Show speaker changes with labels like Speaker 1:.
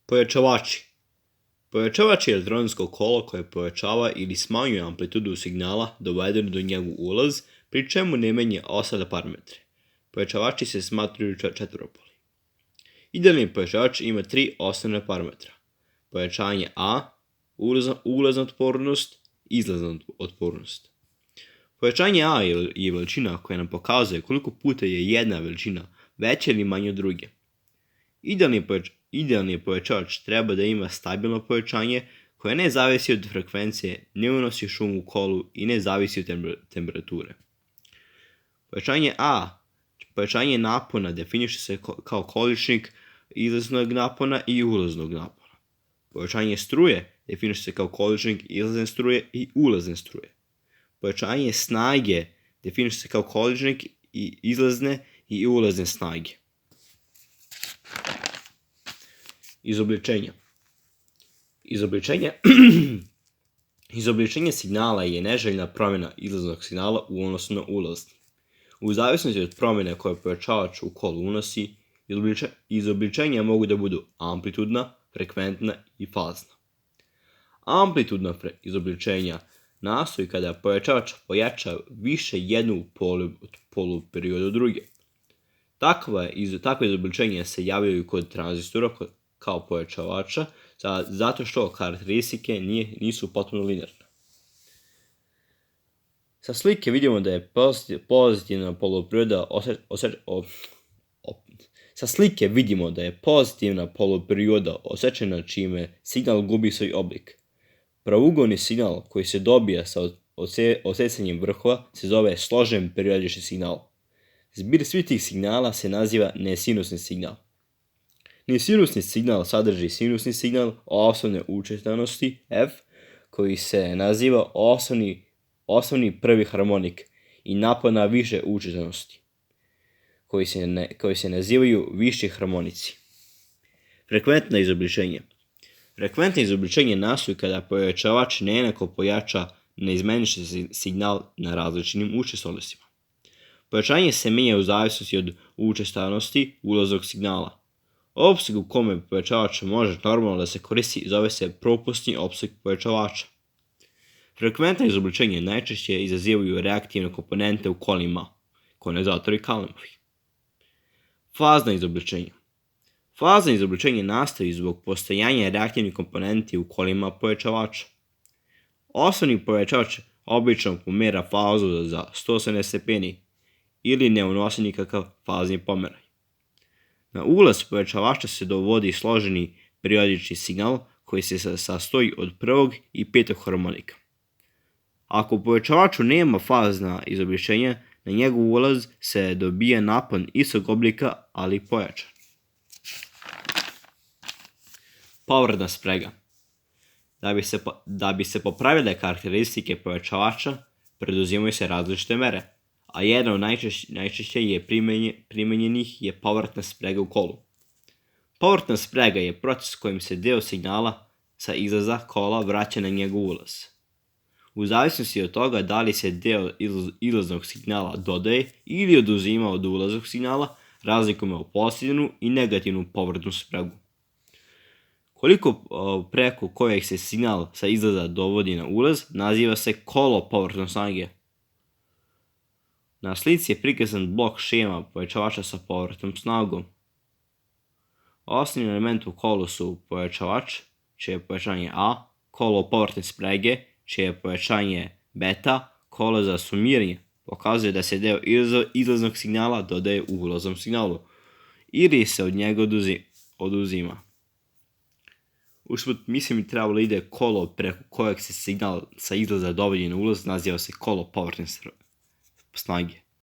Speaker 1: Pojačavači. Pojačavač je elektronsko kolo koje pojačava ili smanjuje amplitudu signala doveden do njegov ulaz, pri čemu ne menja ostale parametre. Pojačavači se smatraju četveropoli. Idealni pojačavač ima 3 osnovne parametra. Pojačanje A, ulazna otpornost, izlazna otpornost. Pojačanje A je veličina koja nam pokazuje koliko puta je jedna veličina veća ili manja od druge. Idealni pojačavač treba da ima stabilno pojačanje koje ne zavisi od frekvencije, ne unosi šum u kolu i ne zavisi od temperature. Pojačanje napona definiše se kao količnik izlaznog napona i ulaznog napona. Pojačanje struje definiše se kao količnik izlazne struje i ulazne struje. Pojačanje snage definiše se kao količnik izlazne i ulazne snage. Izobličenje signala je neželjena promjena izlaznog signala u odnosu na ulazni. U zavisnosti od promjene koje pojačavač u kolu unosi, izobličenja mogu da budu amplitudna, frekventna i fazna. Amplitudna izobličenja nastaju kada pojačavač pojača više jednu poluperiodu od druge. Takva izobličenja se javljaju kod tranzistora kao pojačavača zato što karakteristike nisu potpuno linearne. Sa slike vidimo da je pozitivna poluperioda osečena čime signal gubi svoj oblik. Pravougoljni signal koji se dobija sa osecanjem vrhova se zove složen periodični signal. Zbir svih tih signala se naziva nesinusni signal. Nesinusni signal sadrži sinusni signal osnovne učestanosti f koji se naziva osnovni prvi harmonik i napona više učestanosti koji se nazivaju viši harmonici. Frekventna izobličenja. Frekventno izobličenje nastaju kada pojačavač nejednako pojača neizmenični signal na različitim učestalonostima. Pojačanje se menja u zavisnosti od učestalosti ulaznog signala. Opseg u kome pojačavač može normalno da se koristi zove se propusni opseg pojačavača. Frekventna izobličenja najčešće izazivaju reaktivne komponente u kolima, kondenzatori i kalimovi. Fazna izobličenja. Fazna izobličenja nastaju zbog postojanja reaktivnih komponenti u kolima pojačavača. Osnovni pojačavač obično pomera fazu za 180 stepeni ili ne unosi nikakav fazni pomeraj. Na ulaz pojačavača se dovodi složeni periodični signal koji se sastoji od prvog i petog harmonika. Ako u pojačavaču nema fazna izobličenja, na njegov ulaz se dobija napon istog oblika, ali pojačan. Povratna sprega. Da bi se popravile karakteristike pojačavača, preduzimaju se različite mere, a jedna od najčešće primenjenih je povratna sprega u kolu. Povratna sprega je proces kojim se deo signala sa izlaza kola vraća na njegov ulaz. U zavisnosti od toga da li se deo izlaznog signala dodaje ili oduzima od ulaznog signala, razlikujemo pozitivnu i negativnu povratnu spregu. Koliko preko kojeg se signal sa izlaza dovodi na ulaz naziva se kolo povratne snage. Na slici je prikazan blok šema pojačavača sa povratnom snagom. Osnovni element u kolu su pojačavač, čije je pojačanje A, kolo povratne sprege, čije je pojačanje beta, kolo za sumiranje, pokazuje da se deo izlaznog signala dodaje u ulaznom signalu ili se od njega oduzima. Usput, mislim trebalo ide kolo preko kojeg se signal sa izlaza dovodi na ulaz, naziva se kolo povratne snage.